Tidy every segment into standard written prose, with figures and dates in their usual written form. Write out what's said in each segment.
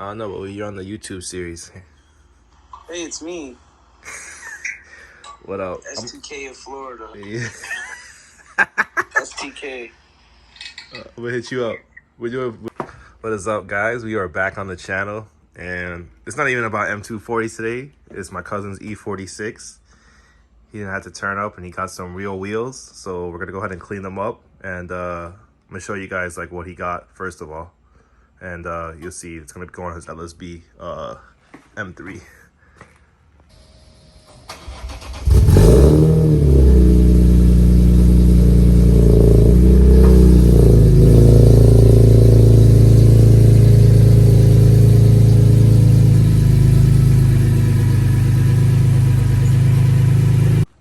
I don't know, but you're on the YouTube series. Hey, it's me. What up? STK in Florida. Yeah. STK. I'm gonna hit you up. What is up, guys? We are back on the channel, and it's not even about M240s today. It's my cousin's E46. He didn't have to turn up, and he got some real wheels. So we're gonna go ahead and clean them up, and I'm gonna show you guys like what he got first of all, and you'll see it's gonna go on his LSB M3.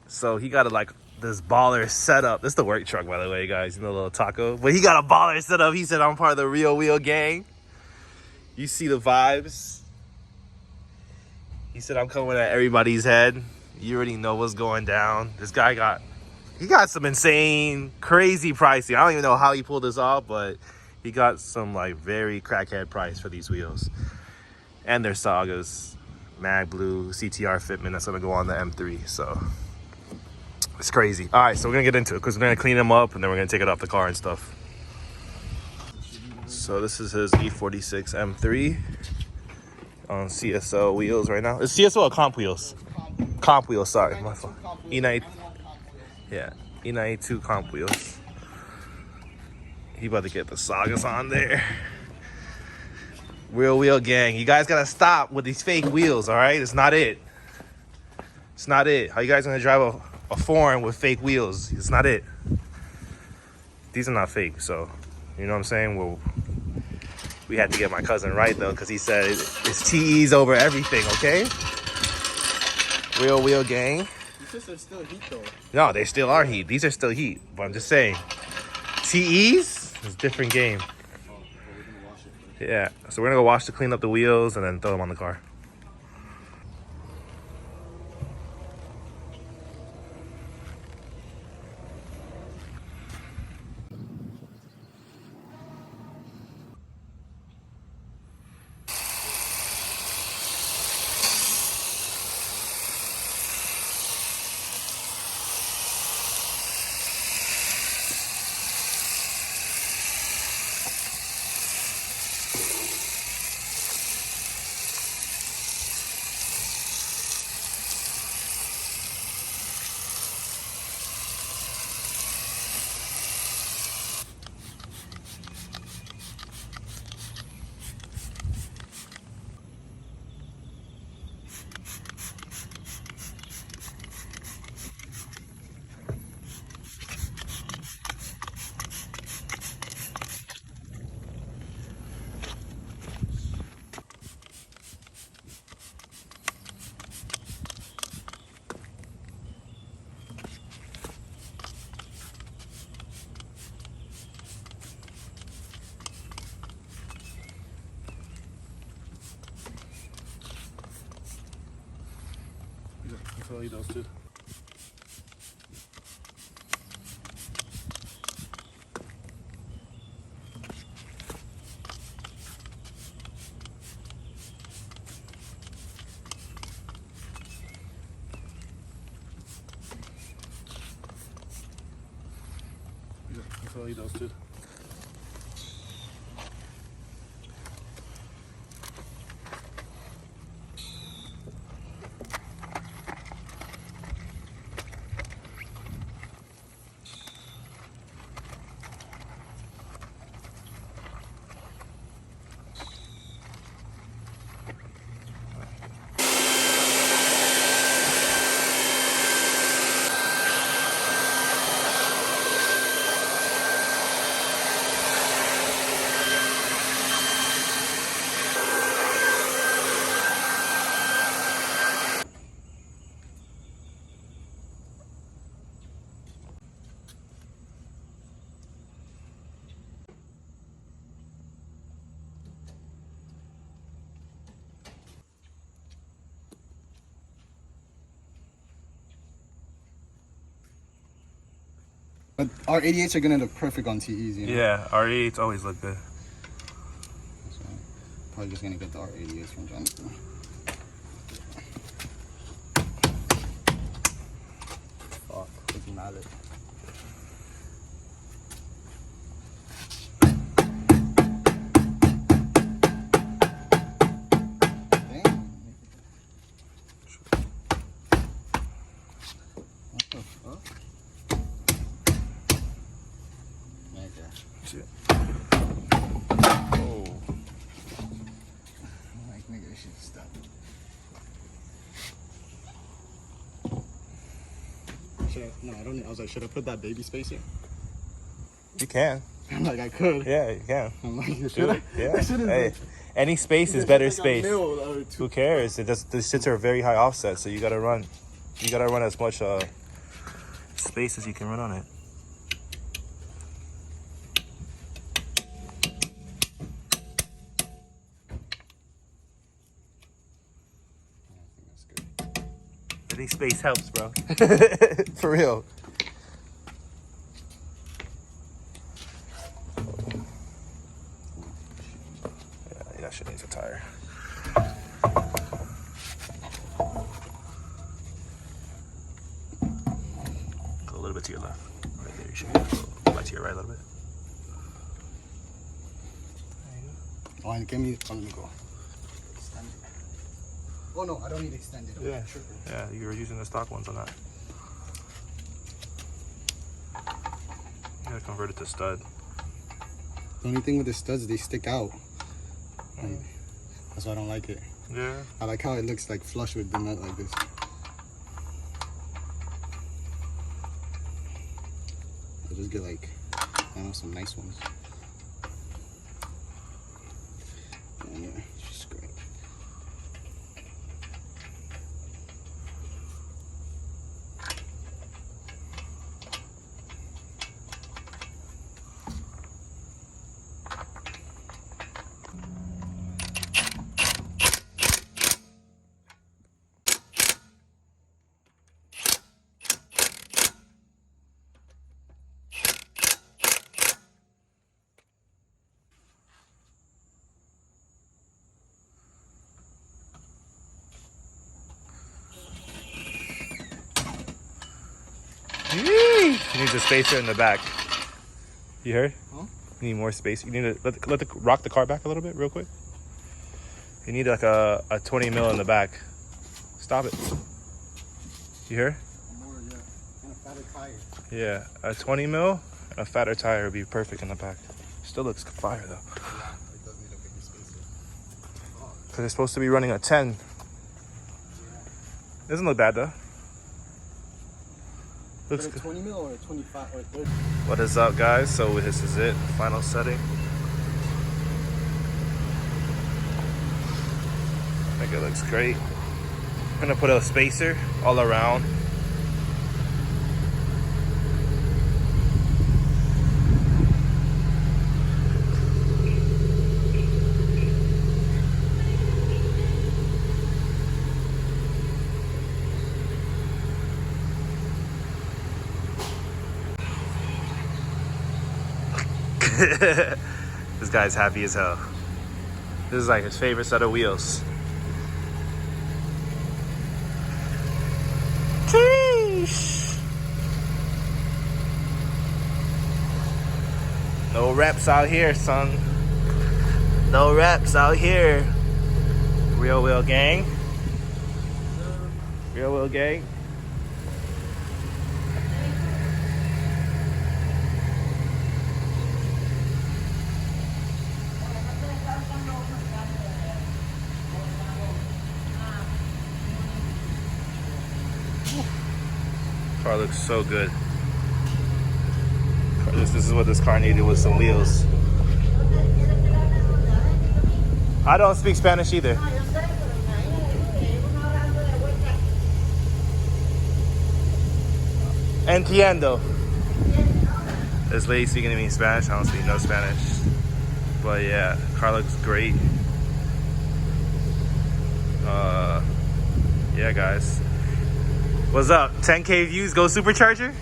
So he got this baller setup. This is the work truck, by the way, guys. You know, little taco. But he got a baller setup. He said, I'm part of the Real Wheel gang. You see the vibes. He said, I'm coming at everybody's head. You already know what's going down. This guy got some insane, crazy pricing. I don't even know how he pulled this off, but he got some like very crackhead price for these wheels. And their Sagas, Mag Blue, CTR fitment that's gonna go on the M3. So it's crazy. All right, so we're gonna get into it because we're gonna clean them up and then we're gonna take it off the car and stuff. So this is his E46 M3 on CSO wheels right now. It's CSO or comp wheels? Comp wheels, sorry, my fault. E90, yeah, E92 comp wheels. He about to get the Sagas on there. Real Wheel gang, you guys gotta stop with these fake wheels, all right? It's not it. It's not it. How you guys gonna drive a foreign with fake wheels? It's not it. These are not fake, so you know what I'm saying? Well, we had to get my cousin right though, because he said it's TEs over everything, okay? Real Wheel gang. These are still heat though. No, they still are heat. These are still heat, but I'm just saying. TEs is a different game. Yeah, so we're gonna go wash to clean up the wheels and then throw them on the car. I'll eat those too. I'll eat those too. But our 88s are gonna look perfect on TEs, you know? Yeah, our 88s always look good. probably just gonna get the R88s from Jonathan. Fuck, with the mallet. Shit. Oh. Like, nigga, this shit stop. No, I don't need. I was like, should I put that baby spacer? You can. I'm like, I could. Yeah, you can. I'm like, Do should I? it. Yeah. I shouldn't. Hey, any space is better Like space. a mil or two. Who cares? It does. The shits are very high offset, so you gotta run. You gotta run as much space as you can run on it. Any space helps, bro. For real. Yeah, that shit needs a tire. Go a little bit to your left. Right there, you should go right to your right a little bit. There you go. Oh, and give me. Let me go. Extend it. Oh no, I don't need extended. I'm Yeah. tripping. Yeah, you were using the stock ones on that. You gotta convert it to stud. The only thing with the studs, they stick out. Like, that's why I don't like it. Yeah. I like how it looks like flush with the nut like this. I'll just get like, I don't know, some nice ones. Yeah, it's just great. You need a spacer in the back. You heard? Huh? You need more space. You need to rock the car back a little bit real quick. You need like a 20 mil in the back. Stop it. You hear? More, yeah. And a fatter tire. Yeah, a 20 mil and a fatter tire would be perfect in the back. Still looks fire though. Yeah, it does need a bigger spacer. Because it's supposed to be running a 10. Doesn't look bad though. Looks Is it a good. 20 mil or a 25 or 30? What is up, guys? So this is it. Final setting. I think it looks great. I'm gonna put a spacer all around. This guy's happy as hell. This is like his favorite set of wheels. Sheesh. No reps out here, son. No reps out here. Real wheel gang. Real wheel gang. Car looks so good. This is what this car needed, with some wheels. I don't speak Spanish either. Entiendo. This lady speaking to me in Spanish. I don't speak no Spanish. But yeah, car looks great. Yeah, guys. What's up? 10K views, go supercharger?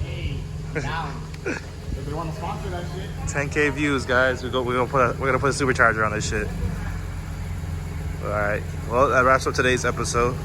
Hey, I'm down. If they want to sponsor that shit. 10K views, guys. We're gonna put a supercharger on this shit. All right. Well, that wraps up today's episode.